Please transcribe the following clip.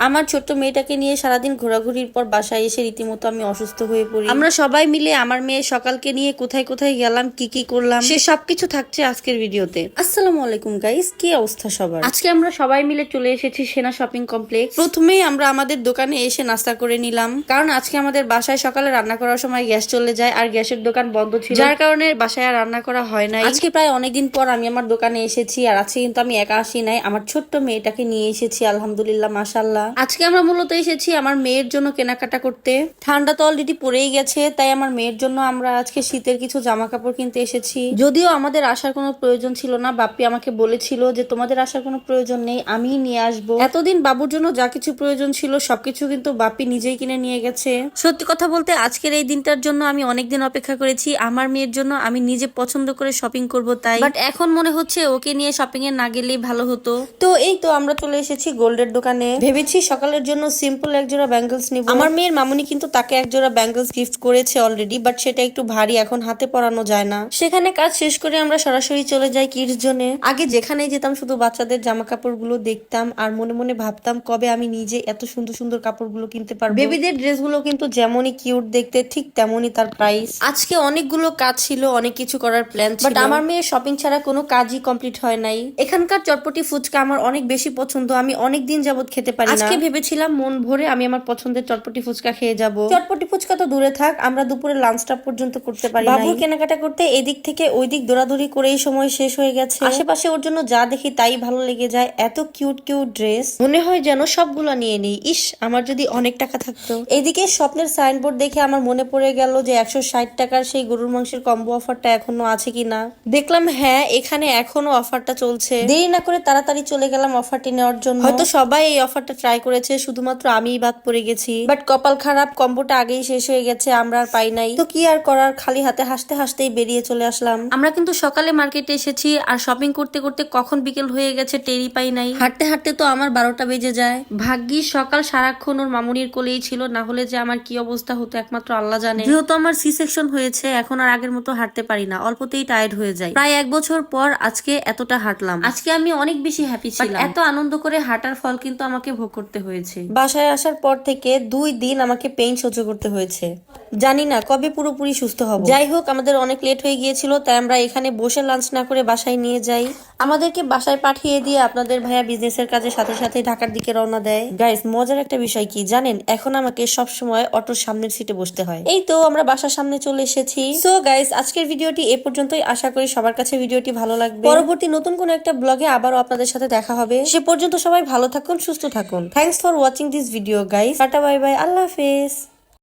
আমার ছোট্ট মেয়েটাকে নিয়ে সারাদিন ঘোরাঘুরির পর বাসায় এসে রীতিমতো আমি অসুস্থ হয়ে পড়ি। আমরা সবাই মিলে আমার মেয়ে সকালকে নিয়ে কোথায় কোথায় গেলাম, কি কি করলাম, সে সবকিছু থাকছে আজকের ভিডিওতে। আসসালামু আলাইকুম গাইস, কি অবস্থা সবার? আজকে আমরা সবাই মিলে চলে এসেছি সেনা শপিং কমপ্লেক্স। প্রথমেই আমরা আমাদের দোকানে এসে নাস্তা করে নিলাম, কারণ আজকে আমাদের বাসায় সকালে রান্না করার সময় গ্যাস চলে যায় আর গ্যাসের দোকান বন্ধ ছিল, যার কারণে বাসায় আর রান্না করা হয় নাই। আজকে প্রায় অনেকদিন পর আমি আমার দোকানে এসেছি, আর আজকে কিন্তু আমি একা আসি নাই, আমার ছোট্ট মেয়েটাকে নিয়ে এসেছি। আলহামদুলিল্লাহ, মাশাআল্লাহ। আজকে আমরা মূলত এসেছি আমার মেয়ের জন্য কেনাকাটা করতে। ঠান্ডা তো অলরেডি পড়েই গেছে, তাই আমার মেয়ের জন্য আমরা আজকে শীতের কিছু জামা কাপড় কিনতে এসেছি। যদিও আমাদের আসার কোনো প্রয়োজন ছিল না, বাপ্পি আমাকে বলেছিল যে তোমাদের আসার কোনো প্রয়োজন নেই, আমিই নিয়ে আসবো। এতদিন বাবুর জন্য যা কিছু প্রয়োজন ছিল সবকিছু কিন্তু বাপ্পি নিজেই কিনে নিয়ে গেছে। সত্যি কথা বলতে আজকের এই দিনটার জন্য আমি অনেকদিন অপেক্ষা করেছি, আমার মেয়ের জন্য আমি নিজে পছন্দ করে শপিং করব তাই। বাট এখন মনে হচ্ছে ওকে নিয়ে শপিং এ না গেলেই ভালো হতো। তো এই তো আমরা চলে এসেছি গোল্ডের দোকানে। ভেবেছি সকালের জন্য সিম্পল এক জোড়া ব্যাঙ্গলস নিব। আমার মেয়ের মামুনি কিন্তু তাকে এক জোড়া ব্যাঙ্গলস গিফট করেছে অলরেডি, বাট সেটা একটু ভারী, এখন হাতে পরানো যায় না। সেখানে কাজ শেষ করে আমরা সরাসরি চলে যাই কিডস জোনে। আগে যেখানেই যেতাম শুধু বাচ্চাদের জামা কাপড় গুলো দেখতাম আর মনে মনে ভাবতাম কবে আমি নিজে এত সুন্দর সুন্দর কাপড়গুলো কিনতে পারবো। বেবিদের ড্রেস গুলো কিন্তু যেমনই কিউট দেখতে ঠিক তেমনই তার প্রাইস। আজকে অনেকগুলো কাজ ছিল, অনেক কিছু করার প্ল্যান ছিল, বাট আমার মেয়ের শপিং ছাড়া কোনো কাজই কমপ্লিট হয় নাই। এখানকার চটপটি ফুচকা আমার অনেক বেশি পছন্দ, আমি অনেক দিন যাবত খেতে পারি না। আজকে ভেবেছিলাম মন ভরে আমি আমার পছন্দের চটপটি ফুচকা খেয়ে যাব। চটপটি ফুচকা তো দূরে থাক, আমরা দুপুরে লাঞ্চটা পর্যন্ত করতে পারি না। বাবুর কেনাকাটা করতে এদিক থেকে ওই দিক দৌড়াদৌড়ি করেই সময় শেষ হয়ে গেছে। আশেপাশে ওর জন্য যা দেখি তাই ভালো লেগে যায়, এত কিউট কিউট ড্রেস, মনে হয় যেন সবগুলো নিয়ে নেই। ইস, আমার যদি অনেক টাকা থাকতো। এদিকে স্বপ্নের সাইনবোর্ড দেখে আমার মনে পড়ে গেল যে 160 টাকার সেই গরুর মাংসের কম্বো অফারটা এখনো আছে কিনা। দেখলাম হ্যাঁ, এখানে এখনো অফারটা চলছে। দেরি না করে তাড়াতাড়ি চলে গেলাম অফারটি নেওয়ার জন্য। হয়তো সবাই এই অফারটা ট্রাই করেছে, শুধুমাত্র আমিই বাদ পড়ে গেছি। বাট কপাল খারাপ, কম্বোটা আগেই শেষ হয়ে গেছে, আমরা আর পাই নাই। তো কি আর করার, খালি হাতে হাসতে হাসতেই বেরিয়ে চলে আসলাম। আমরা কিন্তু সকালে মার্কেটে এসেছি আর শপিং করতে করতে কখন বিকেল হয়ে গেছে টেরই পাই নাই। হাঁটতে হাঁটতে তো আমার 12টা বেজে যায়। ভাগ্যিস সকাল সারাক্ষণ ওর মামুনির কোলেই ছিল, না হলে যে আমার কি অবস্থা হতো একমাত্র আল্লাহ জানে। যেহেতু আমার সি সেকশন হয়েছে, এখন আর আগের মতো হাঁটতে পারি না, অল্পতেই টায়ার্ড হয়ে যায়। প্রায় 1 বছর পর আজকে এতটা হাঁটলাম। আজকে আমি অনেক বেশি হ্যাপি ছিলাম। এত আনন্দ করে হাঁটার ফল কিন্তু আমাকে ভোগ করতে হয়েছে। বাসায় আসার পর থেকে 2 দিন আমাকে পেইন সহ্য করতে হয়েছে, জানি না কবে পুরোপুরি সুস্থ হব। যাই হোক, আমাদের অনেক লেট হয়ে গিয়েছিল, তাই আমরা এখানে বসে লাঞ্চ না করে বাসায় নিয়ে যাই। আমাদেরকে বাসায় পাঠিয়ে দিয়ে আপনাদের ভাইয়া বিজনেসের কাজে সাথে সাথে ঢাকার দিকে রওনা দেয়। গাইস, মজার একটা বিষয় কি জানেন, এখন আমাকে সব সময় অটোর সামনের সিটে বসতে হয়। এই তো আমরা বাসার সামনে চলে এসেছি। সো গাইস, আজকের ভিডিওটি এ পর্যন্তই। আশা করি সবার কাছে ভিডিওটি ভালো লাগবে। পরবর্তী নতুন কোন একটা ব্লগে আবারও আপনাদের সাথে দেখা হবে। সে পর্যন্ত সবাই ভালো থাকুন, সুস্থ থাকুন। Thanks for watching this video guys. Tata, bye bye, আল্লাহ হাফেজ।